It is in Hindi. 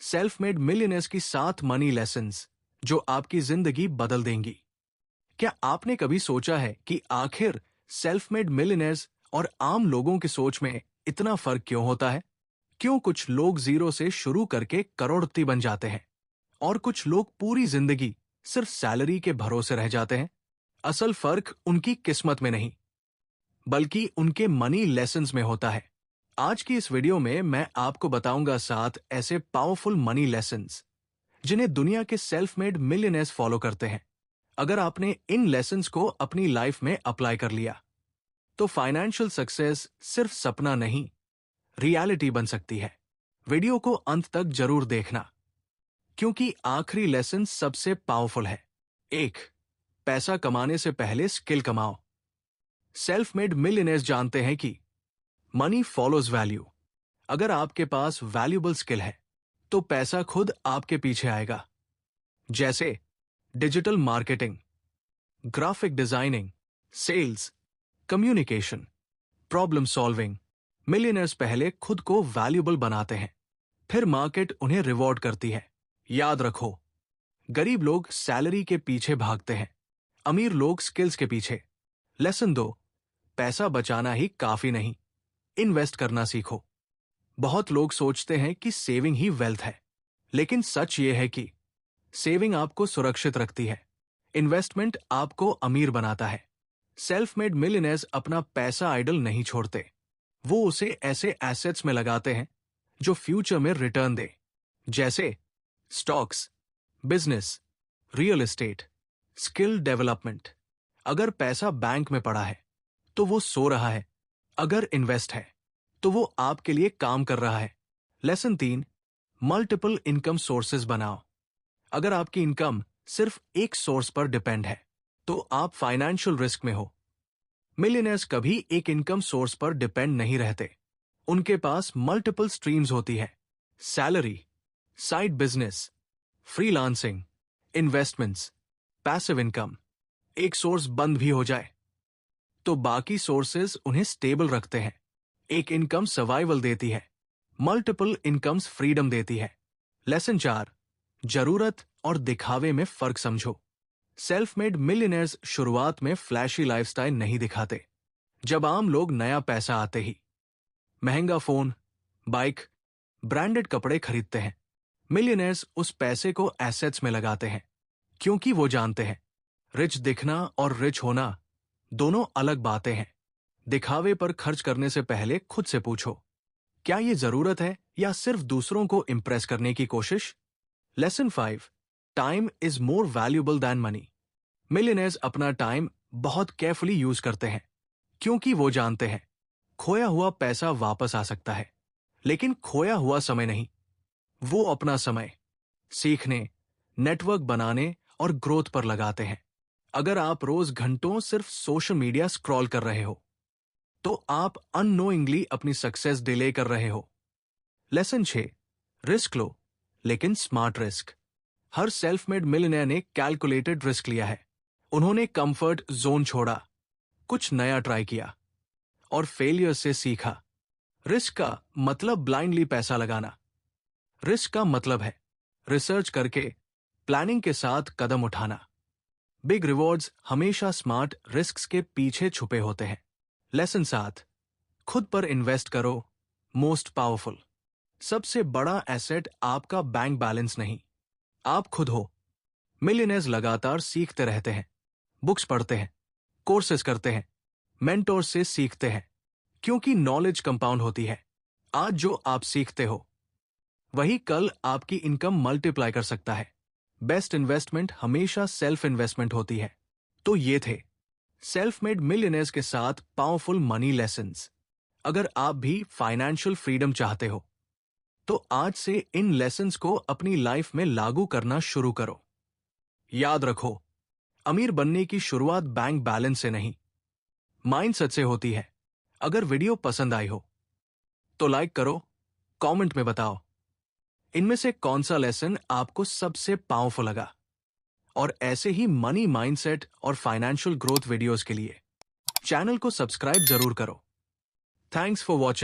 सेल्फ मेड मिलियनेयर्स की 7 मनी लेसन्स जो आपकी जिंदगी बदल देंगी। क्या आपने कभी सोचा है कि आखिर सेल्फ मेड मिलियनेयर्स और आम लोगों की सोच में इतना फर्क क्यों होता है? क्यों कुछ लोग जीरो से शुरू करके करोड़पति बन जाते हैं और कुछ लोग पूरी जिंदगी सिर्फ सैलरी के भरोसे रह जाते हैं? असल फर्क उनकी किस्मत में नहीं, बल्कि उनके मनी लेसन्स में होता है। आज की इस वीडियो में मैं आपको बताऊंगा 7 ऐसे पावरफुल मनी लेसन्स जिन्हें दुनिया के सेल्फ मेड मिलियनेयर्स फॉलो करते हैं। अगर आपने इन लेसन्स को अपनी लाइफ में अप्लाई कर लिया तो फाइनेंशियल सक्सेस सिर्फ सपना नहीं, रियलिटी बन सकती है। वीडियो को अंत तक जरूर देखना, क्योंकि आखिरी लेसन सबसे पावरफुल है। 1. पैसा कमाने से पहले स्किल कमाओ। सेल्फ मेड मिलियनेयर्स जानते हैं कि मनी फॉलोज वैल्यू। अगर आपके पास वैल्यूबल स्किल है तो पैसा खुद आपके पीछे आएगा। जैसे digital marketing, graphic designing, sales, communication, problem solving. Millionaires पहले खुद को वैल्यूबल बनाते हैं, फिर मार्केट उन्हें रिवॉर्ड करती है। याद रखो, गरीब लोग सैलरी के पीछे भागते हैं, अमीर लोग स्किल्स के पीछे। लेसन 2. पैसा बचाना ही काफी नहीं, इन्वेस्ट करना सीखो। बहुत लोग सोचते हैं कि सेविंग ही वेल्थ है, लेकिन सच ये है कि सेविंग आपको सुरक्षित रखती है, इन्वेस्टमेंट आपको अमीर बनाता है। सेल्फ मेड मिलियनेयर्स अपना पैसा आइडल नहीं छोड़ते, वो उसे ऐसे एसेट्स में लगाते हैं जो फ्यूचर में रिटर्न दे, जैसे stocks, business, real estate, skill development. अगर पैसा बैंक में पड़ा है तो वो सो रहा है, अगर इन्वेस्ट है तो वो आपके लिए काम कर रहा है। लेसन 3. मल्टीपल इनकम सोर्सेज बनाओ। अगर आपकी इनकम सिर्फ एक सोर्स पर डिपेंड है तो आप फाइनेंशियल रिस्क में हो। मिलियनेयर्स कभी एक इनकम सोर्स पर डिपेंड नहीं रहते, उनके पास मल्टीपल स्ट्रीम्स होती है। Salary, side business, freelancing, investments, passive income. एक सोर्स बंद भी हो जाए तो बाकी सोर्सेज उन्हें स्टेबल रखते हैं। एक इनकम सर्वाइवल देती है, मल्टीपल इनकम्स फ्रीडम देती है। लेसन 4. जरूरत और दिखावे में फर्क समझो। सेल्फ मेड मिलियनेयर्स शुरुआत में फ्लैशी लाइफस्टाइल नहीं दिखाते। जब आम लोग नया पैसा आते ही महंगा फोन, बाइक, ब्रांडेड कपड़े खरीदते हैं, मिलियनेयर्स उस पैसे को एसेट्स में लगाते हैं, क्योंकि वो जानते हैं रिच दिखना और रिच होना दोनों अलग बातें हैं। दिखावे पर खर्च करने से पहले खुद से पूछो, क्या ये जरूरत है या सिर्फ दूसरों को इंप्रेस करने की कोशिश? Lesson 5. Time is more valuable than money. Millionaires अपना टाइम बहुत केयरफुली यूज करते हैं, क्योंकि वो जानते हैं खोया हुआ पैसा वापस आ सकता है, लेकिन खोया हुआ समय नहीं। वो अपना समय सीखने, नेटवर्क बनाने और ग्रोथ पर लगाते हैं। अगर आप रोज घंटों सिर्फ सोशल मीडिया स्क्रॉल कर रहे हो तो आप अननोइंगली अपनी सक्सेस डिले कर रहे हो। लेसन 6. रिस्क लो, लेकिन smart risk. Her self made millionaire ने कैलकुलेटेड रिस्क लिया है। उन्होंने कंफर्ट जोन छोड़ा, कुछ नया ट्राई किया और फेलियर से सीखा। रिस्क का मतलब ब्लाइंडली पैसा लगाना। रिस्क का मतलब है रिसर्च करके, प्लानिंग के साथ कदम उठाना। बिग रिवॉर्ड्स हमेशा स्मार्ट रिस्क्स के पीछे छुपे होते हैं। लेसन 7. खुद पर इन्वेस्ट करो, मोस्ट पावरफुल। सबसे बड़ा एसेट आपका बैंक बैलेंस नहीं, आप खुद हो। मिलियनेयर्स लगातार सीखते रहते हैं, बुक्स पढ़ते हैं, कोर्सेज करते हैं, मेंटोर से सीखते हैं, क्योंकि नॉलेज कंपाउंड होती है। आज जो आप सीखते हो वही कल आपकी इनकम मल्टीप्लाई कर सकता है। बेस्ट इन्वेस्टमेंट हमेशा सेल्फ इन्वेस्टमेंट होती है। तो ये थे सेल्फ मेड मिलियनेयर्स के साथ पावरफुल मनी लेसन्स। अगर आप भी फाइनेंशियल फ्रीडम चाहते हो तो आज से इन लेसन्स को अपनी लाइफ में लागू करना शुरू करो। याद रखो, अमीर बनने की शुरुआत बैंक बैलेंस से नहीं, माइंडसेट से होती है। अगर वीडियो पसंद आई हो तो लाइक करो, कमेंट में बताओ इनमें से कौन सा लेसन आपको सबसे पावरफुल लगा। और ऐसे ही मनी माइंडसेट और फाइनेंशियल ग्रोथ वीडियोस के लिए चैनल को सब्सक्राइब जरूर करो। Thanks for watching.